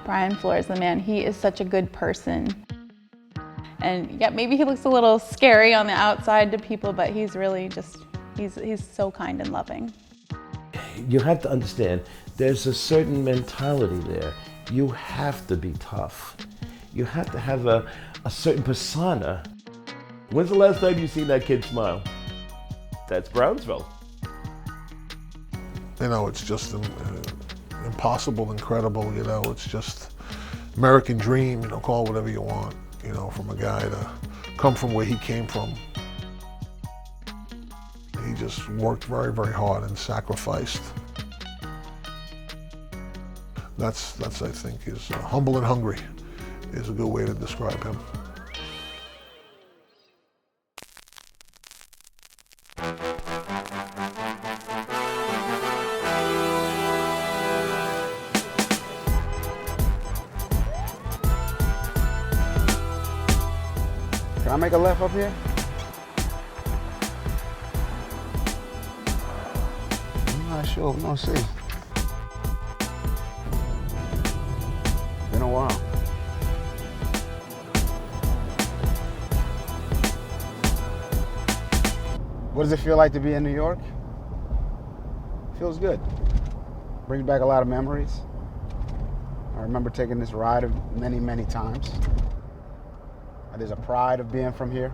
Brian Flores, the man, he is such a good person. And yeah, maybe he looks a little scary on the outside to people, but he's really just, he's so kind and loving. You have to understand, there's a certain mentality there. You have to be tough. You have to have a certain persona. When's the last time you seen that kid smile? That's Brownsville. You know, it's just impossible, incredible, you know, it's just American dream, you know, call it whatever you want, you know, from a guy to come from where he came from. He just worked very, very hard and sacrificed. That's I think, is humble and hungry is a good way to describe him. Can I make a left up here? I'm not sure. We're gonna see. Been a while. What does it feel like to be in New York? Feels good. Brings back a lot of memories. I remember taking this ride many, many times. There's a pride of being from here,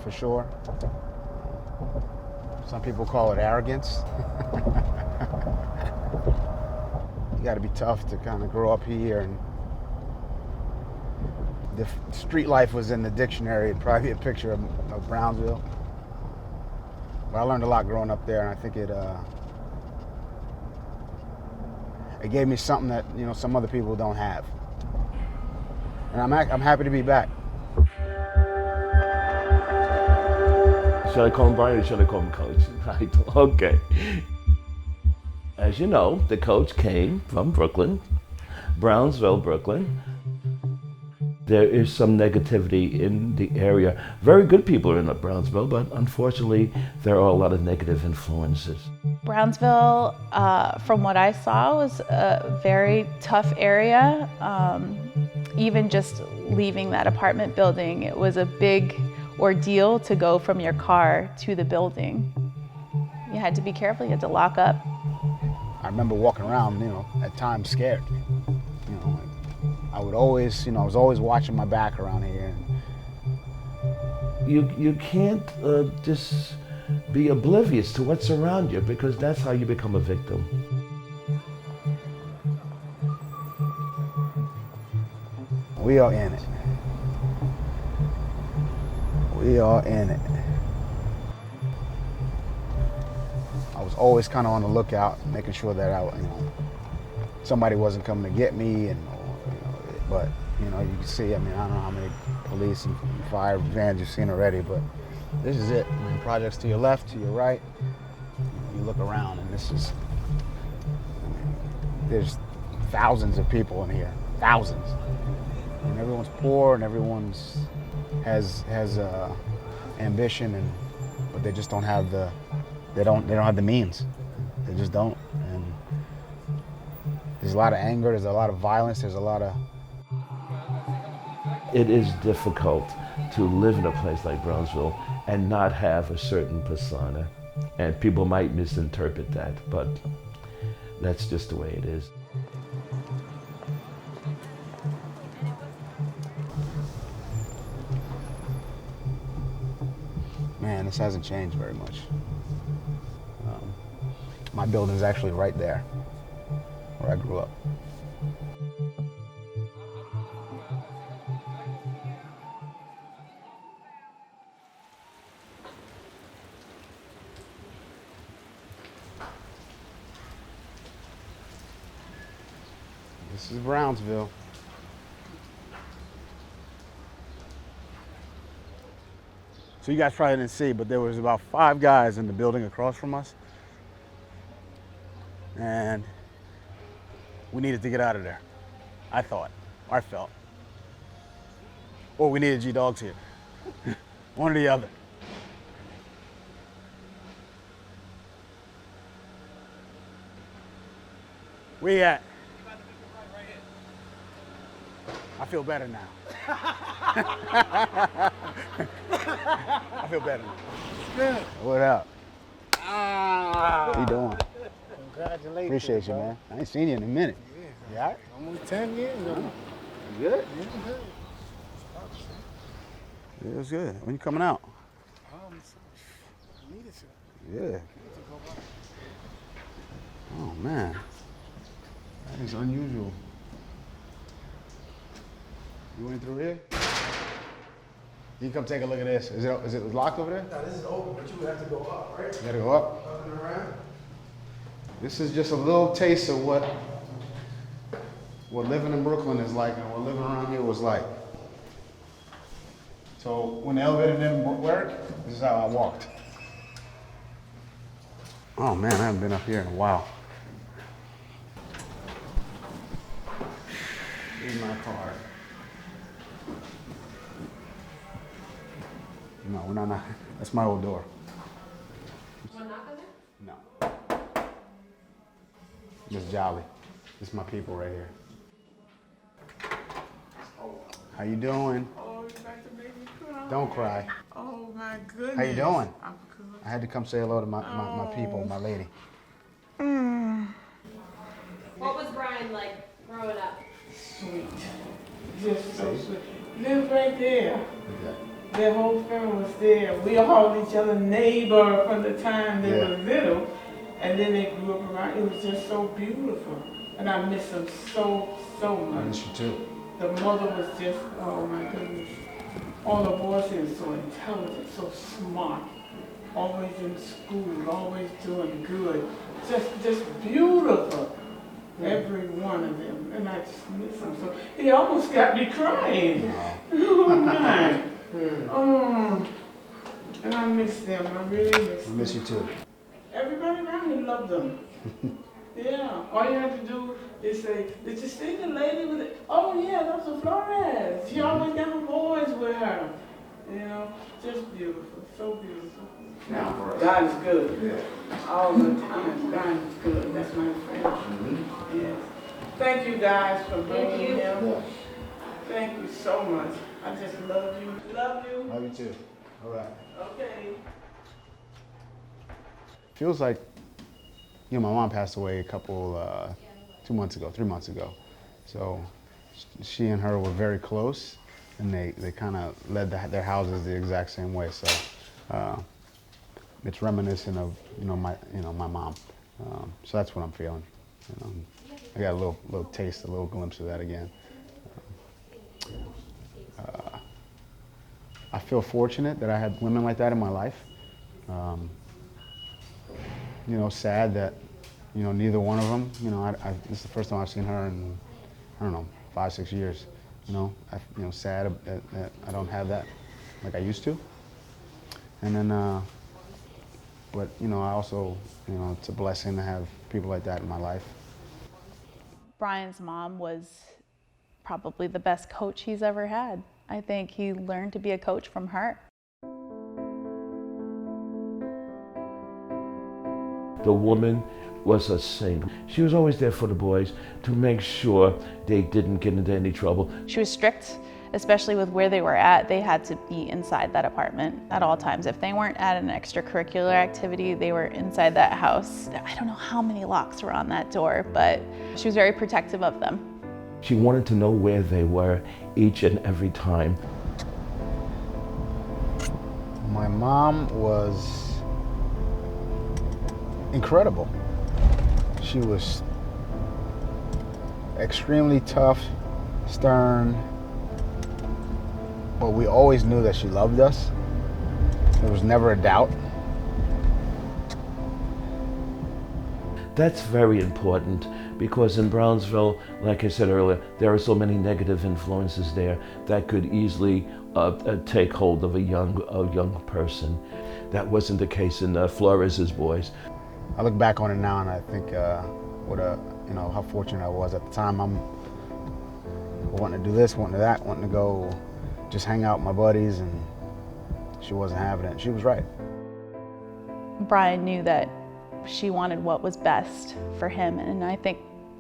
for sure. Some people call it arrogance. You gotta be tough to kind of grow up here, and the street life was in the dictionary and probably a picture of Brownsville. But I learned a lot growing up there, and I think it gave me something that, you know, some other people don't have. And I'm happy to be back. Should I call him Brian or should I call him Coach? Right, okay. As you know, the coach came from Brooklyn, Brownsville, Brooklyn. There is some negativity in the area. Very good people are in Brownsville, but unfortunately, there are a lot of negative influences. Brownsville, from what I saw, was a very tough area. Even just leaving that apartment building, it was a big ordeal to go from your car to the building. You had to be careful, you had to lock up. I remember walking around, you know, at times scared. You know, I would always, you know, I was always watching my back around here. You can't just be oblivious to what's around you, because that's how you become a victim. We are in it. We are in it. I was always kind of on the lookout, making sure that somebody wasn't coming to get me, but you know, you can see. I mean, I don't know how many police and fire vans you've seen already, but this is it. I mean, projects to your left, to your right. You look around, and there's thousands of people in here, thousands, and everyone's poor, and everyone's has ambition, but they just don't have they don't have the means. They just don't. And there's a lot of anger, there's a lot of violence, there's a lot of... It is difficult to live in a place like Brownsville and not have a certain persona. And people might misinterpret that, but that's just the way it is. Man, this hasn't changed very much. My building's actually right there, where I grew up. This is Brownsville. So you guys probably didn't see, but there was about 5 guys in the building across from us. And we needed to get out of there. I thought, or I felt. Or we needed G-Dogs here. One or the other. Where you at? feel better now. I feel better now. Good. What up? How you doing? Congratulations. Appreciate you, man. I ain't seen you in a minute. You all right? Almost 10 years now. You good? Yeah, good. Yeah, it was good. When you coming out? I needed to. Yeah. Oh, man. That is unusual. You went through here? You can come take a look at this. Is it locked over there? No, this is open, but you would have to go up, right? You gotta go up. Up and around. This is just a little taste of what living in Brooklyn is like and what living around here was like. So when the elevator didn't work, this is how I walked. Oh man, I haven't been up here in a while. Here's my car. No, we're not knocking. That's my old door. You want to knock on there? No. Just jolly. This is my people right here. How you doing? Oh, you about to make me cry. Don't cry. Oh my goodness. How you doing? I'm good. I had to come say hello to my people, my lady. What was Brian like growing up? Sweet. Just so sweet. Live right there. Their whole family was there. We all called each other neighbor from the time they Yeah. were little. And then they grew up around. It was just so beautiful. And I miss them so I much. miss you too. The mother was just, oh my goodness. All the boys here so intelligent, so smart. Always in school, always doing good. Just beautiful. Every one of them. And I just miss them so. He almost got me crying. Oh my. Oh. And I miss them. I really miss I them. miss you too. Everybody around here loved them. Yeah. All you have to do is say, did you see the lady with it? Oh yeah, that was Flores. She always got her boys with her. You know, just beautiful. So beautiful. Now, God is good. All the time, God is good. That's my friend. Yes. Thank you guys for bringing him. Thank you so much. I just love you. Love you. Love you too. All right. Okay. Feels like, my mom passed away 3 months ago. So she and her were very close, and they kind of led their houses the exact same way. So it's reminiscent of my mom. So that's what I'm feeling. I got a little taste, a little glimpse of that again. I feel fortunate that I had women like that in my life. Sad that, neither one of them, this is the first time I've seen her in, 5-6 years. Sad that I don't have that like I used to. And then, but, I also, it's a blessing to have people like that in my life. Brian's mom was probably the best coach he's ever had. I think he learned to be a coach from her. The woman was a saint. She was always there for the boys to make sure they didn't get into any trouble. She was strict, especially with where they were at. They had to be inside that apartment at all times. If they weren't at an extracurricular activity, they were inside that house. I don't know how many locks were on that door, but she was very protective of them. She wanted to know where they were each and every time. My mom was incredible. She was extremely tough, stern, but we always knew that she loved us. There was never a doubt. That's very important because in Brownsville, like I said earlier, there are so many negative influences there that could easily take hold of a young person. That wasn't the case in Flores's boys. I look back on it now and I think how fortunate I was at the time. I'm wanting to do this, wanting to that, wanting to go just hang out with my buddies, and she wasn't having it. She was right. Brian knew that she wanted what was best for him, and I think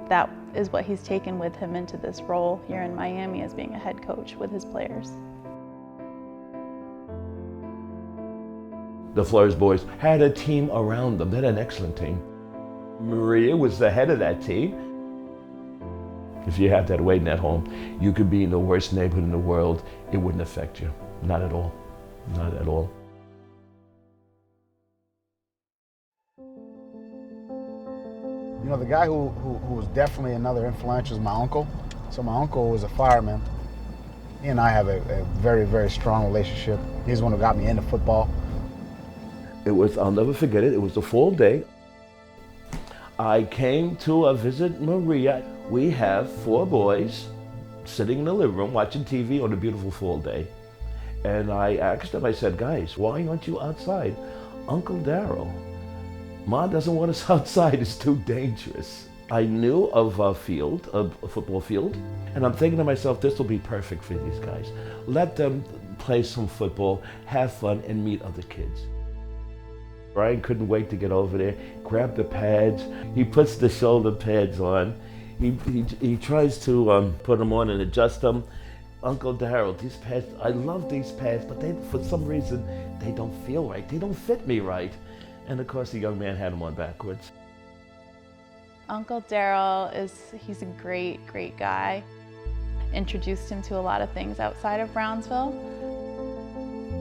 that is what he's taken with him into this role here in Miami as being a head coach with his players. The Flores boys had a team around them. They had an excellent team. Maria was the head of that team. If you had that waiting at home, you could be in the worst neighborhood in the world. It wouldn't affect you. Not at all. Not at all. You know, the guy who was definitely another influence was my uncle. So my uncle was a fireman. He and I have a very, very strong relationship. He's the one who got me into football. I'll never forget it. It was a fall day. I came to visit Maria. We have 4 boys sitting in the living room watching TV on a beautiful fall day. And I asked them, I said, guys, why aren't you outside? Uncle Darryl, Ma doesn't want us outside, it's too dangerous. I knew of a football field, and I'm thinking to myself, this will be perfect for these guys. Let them play some football, have fun, and meet other kids. Brian couldn't wait to get over there, grab the pads, he puts the shoulder pads on, he tries to put them on and adjust them. Uncle Darryl, these pads, I love these pads, but for some reason, they don't feel right, they don't fit me right. And of course the young man had them on backwards. Uncle Darryl he's a great, great guy. Introduced him to a lot of things outside of Brownsville.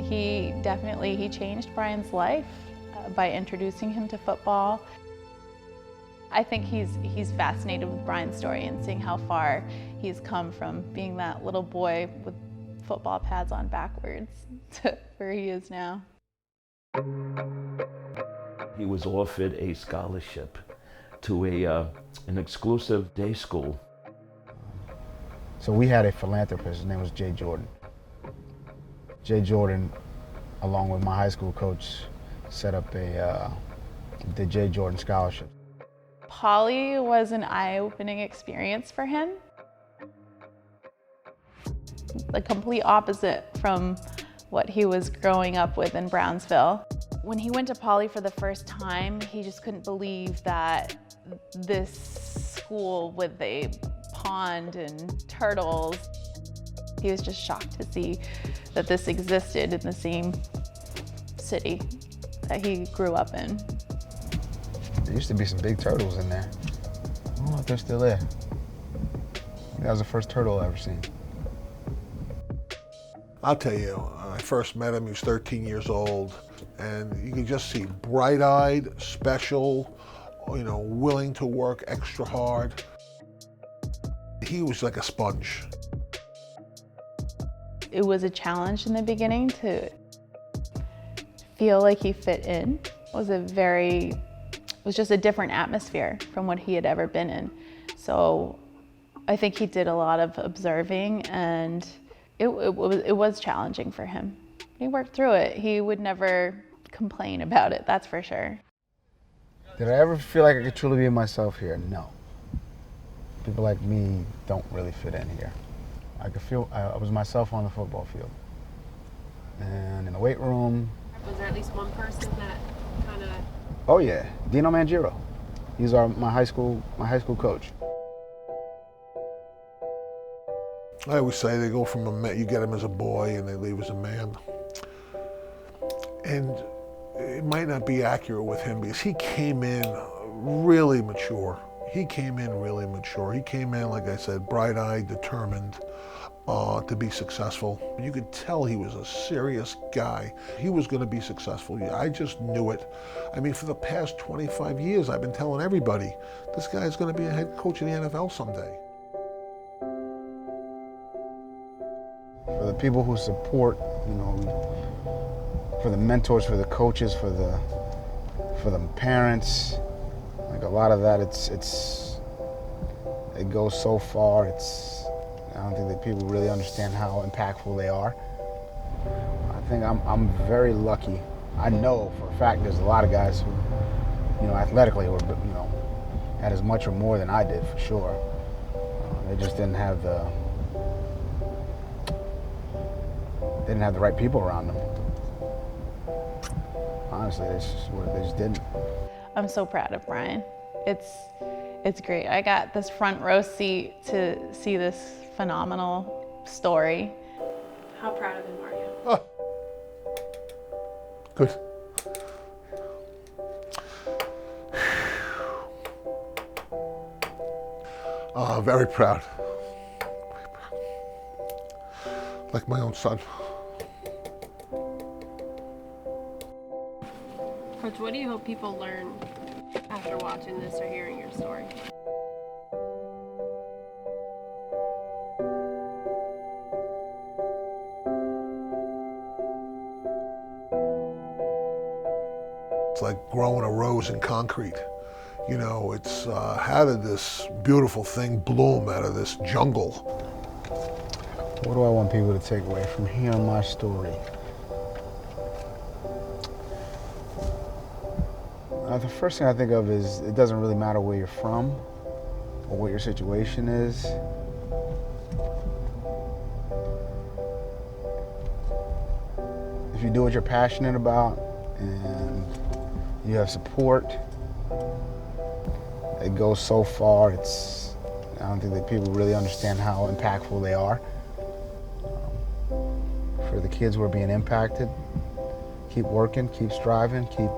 He changed Brian's life by introducing him to football. I think he's fascinated with Brian's story and seeing how far he's come from being that little boy with football pads on backwards to where he is now. He was offered a scholarship to an exclusive day school. So we had a philanthropist, his name was Jay Jordan. Jay Jordan, along with my high school coach, set up the Jay Jordan Scholarship. Poly was an eye-opening experience for him. The complete opposite from what he was growing up with in Brownsville. When he went to Poly for the first time, he just couldn't believe that this school with a pond and turtles, he was just shocked to see that this existed in the same city that he grew up in. There used to be some big turtles in there. I don't know if they're still there. That was the first turtle I ever seen. I'll tell you, when I first met him, he was 13 years old, and you could just see bright-eyed, special, willing to work extra hard. He was like a sponge. It was a challenge in the beginning to feel like he fit in. It was just a different atmosphere from what he had ever been in. So I think he did a lot of observing, and it was challenging for him. He worked through it. He would never complain about it, that's for sure. Did I ever feel like I could truly be myself here? No. People like me don't really fit in here. I could feel I was myself on the football field. And in the weight room. Was there at least one person that kind of... Oh yeah, Dino Mangiro. He's my high school coach. I always say they go from you get him as a boy and they leave as a man. And it might not be accurate with him because he came in really mature. He came in, like I said, bright-eyed, determined to be successful. You could tell he was a serious guy. He was going to be successful. I just knew it. I mean, for the past 25 years, I've been telling everybody, this guy's going to be a head coach in the NFL someday. For the people who support, for the mentors, for the coaches, for the parents, like a lot of that, it goes so far. I don't think that people really understand how impactful they are. I think I'm very lucky. I know for a fact there's a lot of guys who, athletically were, had as much or more than I did for sure. They just didn't have the right people around them. Honestly, they just didn't. I'm so proud of Brian. It's It's great. I got this front row seat to see this phenomenal story. How proud of him are you? Oh. Good. Very proud. Like my own son. Coach, what do you hope people learn after watching this or hearing your story? It's like growing a rose in concrete. You know, it's how did this beautiful thing bloom out of this jungle? What do I want people to take away from hearing my story? The first thing I think of is it doesn't really matter where you're from or what your situation is. If you do what you're passionate about and you have support, it goes so far. I don't think that people really understand how impactful they are. For the kids who are being impacted, keep working, keep striving, keep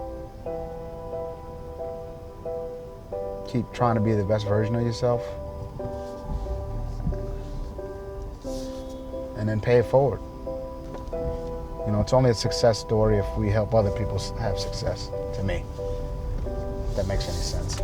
trying to be the best version of yourself, and then pay it forward. You know, it's only a success story if we help other people have success, to me, if that makes any sense.